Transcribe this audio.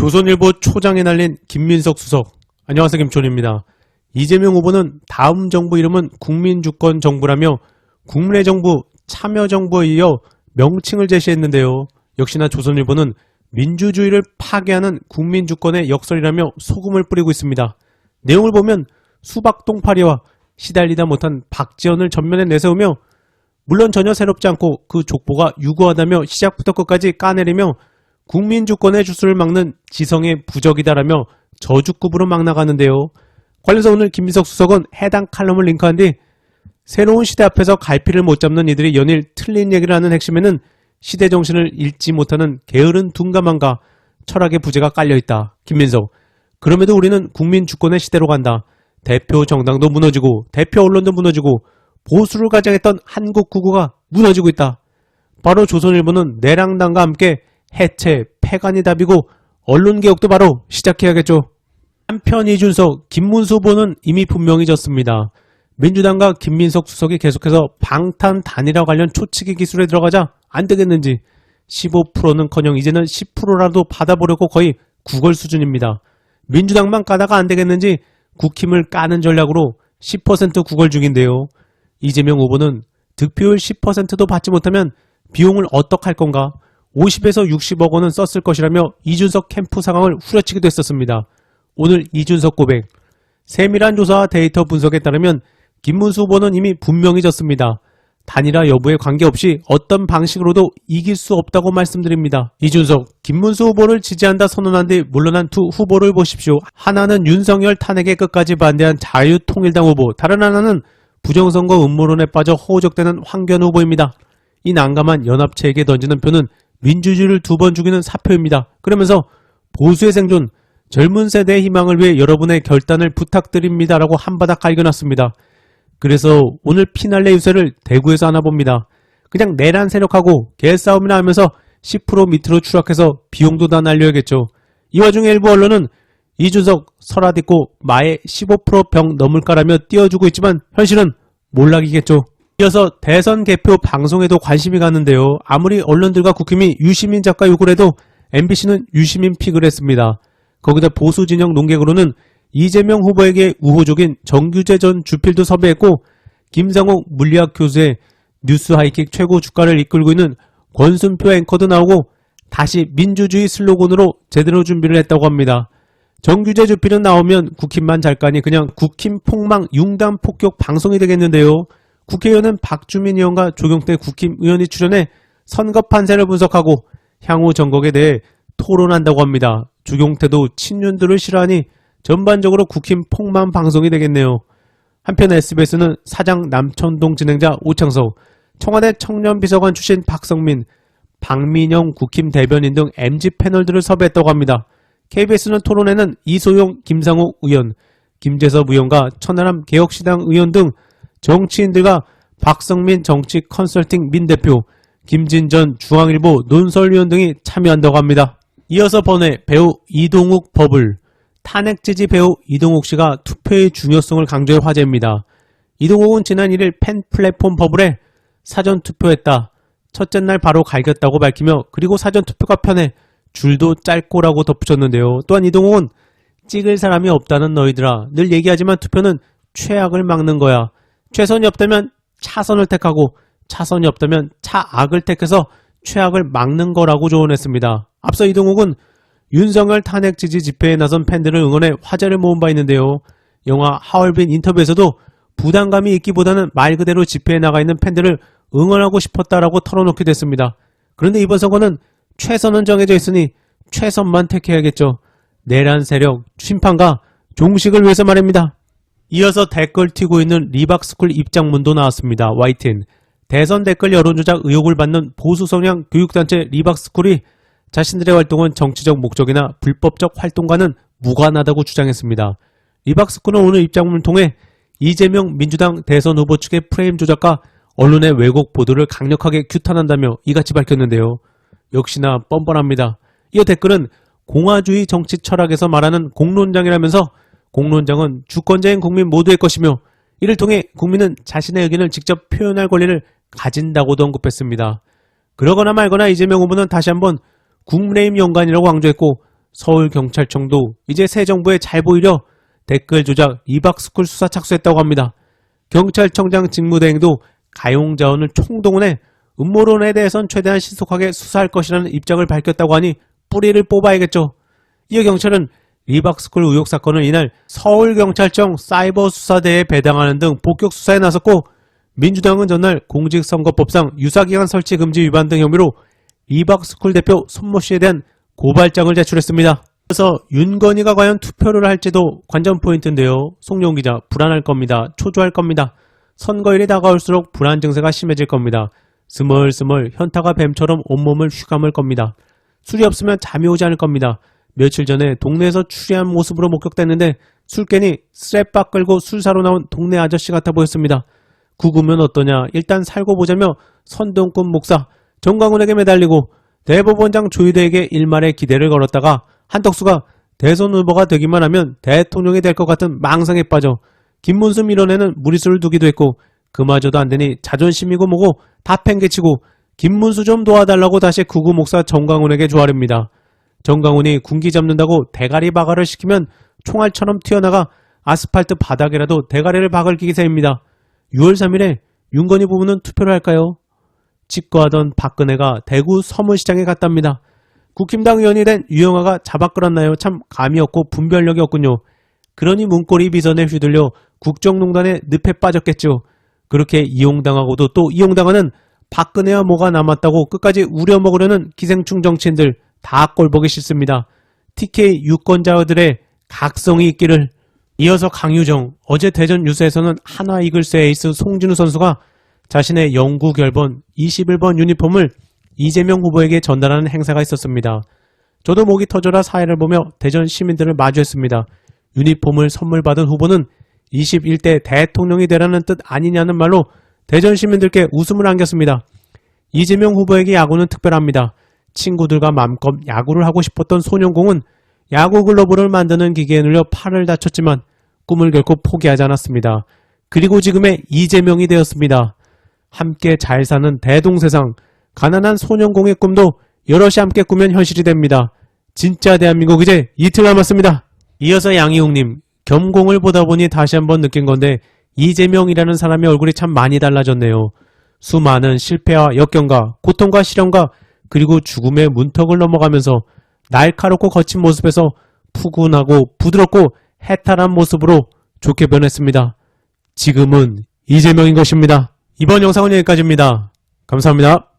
조선일보 초장에 날린 김민석 수석. 안녕하세요, 김촌입니다. 이재명 후보는 다음 정부 이름은 국민주권정부라며 국민의 정부, 참여정부에 이어 명칭을 제시했는데요. 역시나 조선일보는 민주주의를 파괴하는 국민주권의 역설이라며 소금을 뿌리고 있습니다. 내용을 보면 수박통파리와 시달리다 못한 박지원을 전면에 내세우며 물론 전혀 새롭지 않고 그 족보가 유구하다며 시작부터 끝까지 까내리며 국민주권의 주술을 막는 지성의 부적이다라며 저주급으로 막 나가는데요. 관련해서 오늘 김민석 수석은 해당 칼럼을 링크한 뒤 새로운 시대 앞에서 갈피를 못 잡는 이들이 연일 틀린 얘기를 하는 핵심에는 시대 정신을 읽지 못하는 게으른 둔감함과 철학의 부재가 깔려있다. 김민석. 그럼에도 우리는 국민주권의 시대로 간다. 대표 정당도 무너지고 대표 언론도 무너지고 보수를 가장했던 한국구구가 무너지고 있다. 바로 조선일보는 내랑당과 함께 해체, 폐간이 답이고 언론개혁도 바로 시작해야겠죠. 한편 이준석, 김문수 후보는 이미 분명히 졌습니다. 민주당과 김민석 수석이 계속해서 방탄 단일화 관련 초치기 기술에 들어가자 안되겠는지 15%는커녕 이제는 10%라도 받아보려고 거의 구걸 수준입니다. 민주당만 까다가 안되겠는지 국힘을 까는 전략으로 10% 구걸 중인데요. 이재명 후보는 득표율 10%도 받지 못하면 비용을 어떡할 건가 50에서 60억 원은 썼을 것이라며 이준석 캠프 상황을 후려치기도 했었습니다. 오늘 이준석 고백. 세밀한 조사와 데이터 분석에 따르면 김문수 후보는 이미 분명히 졌습니다. 단일화 여부에 관계없이 어떤 방식으로도 이길 수 없다고 말씀드립니다. 이준석, 김문수 후보를 지지한다 선언한 뒤 물러난 두 후보를 보십시오. 하나는 윤석열 탄핵에 끝까지 반대한 자유통일당 후보, 다른 하나는 부정선거 음모론에 빠져 호적되는 황교안 후보입니다. 이 난감한 연합체에게 던지는 표는 민주주의를 두 번 죽이는 사표입니다. 그러면서 보수의 생존, 젊은 세대의 희망을 위해 여러분의 결단을 부탁드립니다라고 한바닥 갈겨놨습니다. 그래서 오늘 피날레 유세를 대구에서 하나 봅니다. 그냥 내란 세력하고 개싸움이나 하면서 10% 밑으로 추락해서 비용도 다 날려야겠죠. 이 와중에 일부 언론은 이준석 설화 딛고 마에 15% 병 넘을까라며 띄워주고 있지만 현실은 몰락이겠죠. 이어서 대선 개표 방송에도 관심이 가는데요. 아무리 언론들과 국힘이 유시민 작가 욕을 해도 MBC는 유시민 픽을 했습니다. 거기다 보수 진영 논객으로는 이재명 후보에게 우호적인 정규재 전 주필도 섭외했고 김상욱 물리학 교수의 뉴스 하이킥 최고 주가를 이끌고 있는 권순표 앵커도 나오고 다시 민주주의 슬로건으로 제대로 준비를 했다고 합니다. 정규재 주필은 나오면 국힘만 잘 까니 그냥 국힘 폭망 융단 폭격 방송이 되겠는데요. 국회의원은 박주민 의원과 조경태 국힘 의원이 출연해 선거 판세를 분석하고 향후 전국에 대해 토론한다고 합니다. 조경태도 친윤들을 싫어하니 전반적으로 국힘 폭망 방송이 되겠네요. 한편 SBS는 사장 남천동 진행자 오창석, 청와대 청년비서관 출신 박성민, 박민영 국힘 대변인 등 MZ 패널들을 섭외했다고 합니다. KBS는 토론회는 이소용 김상욱 의원, 김재섭 의원과 천하람 개혁시당 의원 등 정치인들과 박성민 정치 컨설팅 민 대표, 김진전 중앙일보 논설위원 등이 참여한다고 합니다. 이어서 번외 배우 이동욱 버블. 탄핵 지지 배우 이동욱 씨가 투표의 중요성을 강조해 화제입니다. 이동욱은 지난 1일 팬 플랫폼 버블에 사전 투표했다. 첫째 날 바로 갈겼다고 밝히며 그리고 사전 투표가 편해 줄도 짧고라고 덧붙였는데요. 또한 이동욱은 찍을 사람이 없다는 너희들아. 늘 얘기하지만 투표는 최악을 막는 거야. 최선이 없다면 차선을 택하고 차선이 없다면 차악을 택해서 최악을 막는 거라고 조언했습니다. 앞서 이동욱은 윤석열 탄핵 지지 집회에 나선 팬들을 응원해 화제를 모은 바 있는데요. 영화 하얼빈 인터뷰에서도 부담감이 있기보다는 말 그대로 집회에 나가 있는 팬들을 응원하고 싶었다라고 털어놓기도 했습니다. 그런데 이번 선거는 최선은 정해져 있으니 최선만 택해야겠죠. 내란 세력, 심판과 종식을 위해서 말입니다. 이어서 댓글 튀고 있는 리박스쿨 입장문도 나왔습니다. YTN. 대선 댓글 여론조작 의혹을 받는 보수 성향 교육단체 리박스쿨이 자신들의 활동은 정치적 목적이나 불법적 활동과는 무관하다고 주장했습니다. 리박스쿨은 오늘 입장문을 통해 이재명 민주당 대선 후보 측의 프레임 조작과 언론의 왜곡 보도를 강력하게 규탄한다며 이같이 밝혔는데요. 역시나 뻔뻔합니다. 이어 댓글은 공화주의 정치 철학에서 말하는 공론장이라면서 공론장은 주권자인 국민 모두의 것이며 이를 통해 국민은 자신의 의견을 직접 표현할 권리를 가진다고도 언급했습니다. 그러거나 말거나 이재명 후보는 다시 한번 국민의힘 연관이라고 강조했고 서울경찰청도 이제 새 정부에 잘 보이려 댓글 조작 이박스쿨 수사 착수했다고 합니다. 경찰청장 직무대행도 가용자원을 총동원해 음모론에 대해선 최대한 신속하게 수사할 것이라는 입장을 밝혔다고 하니 뿌리를 뽑아야겠죠. 이어 경찰은 이박스쿨 의혹 사건을 이날 서울경찰청 사이버수사대에 배당하는 등 본격 수사에 나섰고, 민주당은 전날 공직선거법상 유사기간 설치 금지 위반 등 혐의로 이박스쿨 대표 손모 씨에 대한 고발장을 제출했습니다. 그래서 윤건희가 과연 투표를 할지도 관전 포인트인데요. 송영 기자, 불안할 겁니다. 초조할 겁니다. 선거일이 다가올수록 불안 증세가 심해질 겁니다. 스멀스멀 현타가 뱀처럼 온몸을 휘감을 겁니다. 술이 없으면 잠이 오지 않을 겁니다. 며칠 전에 동네에서 추리한 모습으로 목격됐는데 술캔이 스랩박 끌고 술 사러 나온 동네 아저씨 같아 보였습니다. 구구면 어떠냐, 일단 살고 보자며 선동꾼 목사 정광훈에게 매달리고 대법원장 조희대에게 일말의 기대를 걸었다가 한덕수가 대선 후보가 되기만 하면 대통령이 될 것 같은 망상에 빠져 김문수 밀어내는 무리수를 두기도 했고, 그마저도 안되니 자존심이고 뭐고 다 팽개치고 김문수 좀 도와달라고 다시 구구 목사 정광훈에게 조아립니다. 정광훈이 군기 잡는다고 대가리 박아를 시키면 총알처럼 튀어나가 아스팔트 바닥이라도 대가리를 박을 기세입니다. 6월 3일에 윤건희 부부는 투표를 할까요? 직거하던 박근혜가 대구 서문시장에 갔답니다. 국힘당 의원이 된 유영아가 잡아 끌었나요? 참 감이 없고 분별력이 없군요. 그러니 문고리 비선에 휘둘려 국정농단의 늪에 빠졌겠죠. 그렇게 이용당하고도 또 이용당하는 박근혜와 뭐가 남았다고 끝까지 우려먹으려는 기생충 정치인들 다 꼴보기 싫습니다. TK 유권자들의 각성이 있기를. 이어서 강유정, 어제 대전 뉴스에서는 하나 이글스 에이스 송진우 선수가 자신의 영구 결번 21번 유니폼을 이재명 후보에게 전달하는 행사가 있었습니다. 저도 목이 터져라 사회를 보며 대전 시민들을 마주했습니다. 유니폼을 선물 받은 후보는 21대 대통령이 되라는 뜻 아니냐는 말로 대전 시민들께 웃음을 안겼습니다. 이재명 후보에게 야구는 특별합니다. 친구들과 맘껏 야구를 하고 싶었던 소년공은 야구 글러브를 만드는 기계에 눌려 팔을 다쳤지만 꿈을 결코 포기하지 않았습니다. 그리고 지금의 이재명이 되었습니다. 함께 잘 사는 대동세상, 가난한 소년공의 꿈도 여럿이 함께 꾸면 현실이 됩니다. 진짜 대한민국 이제 이틀 남았습니다. 이어서 양희웅님, 겸공을 보다 보니 다시 한번 느낀 건데 이재명이라는 사람의 얼굴이 참 많이 달라졌네요. 수많은 실패와 역경과 고통과 시련과 그리고 죽음의 문턱을 넘어가면서 날카롭고 거친 모습에서 푸근하고 부드럽고 해탈한 모습으로 좋게 변했습니다. 지금은 이재명인 것입니다. 이번 영상은 여기까지입니다. 감사합니다.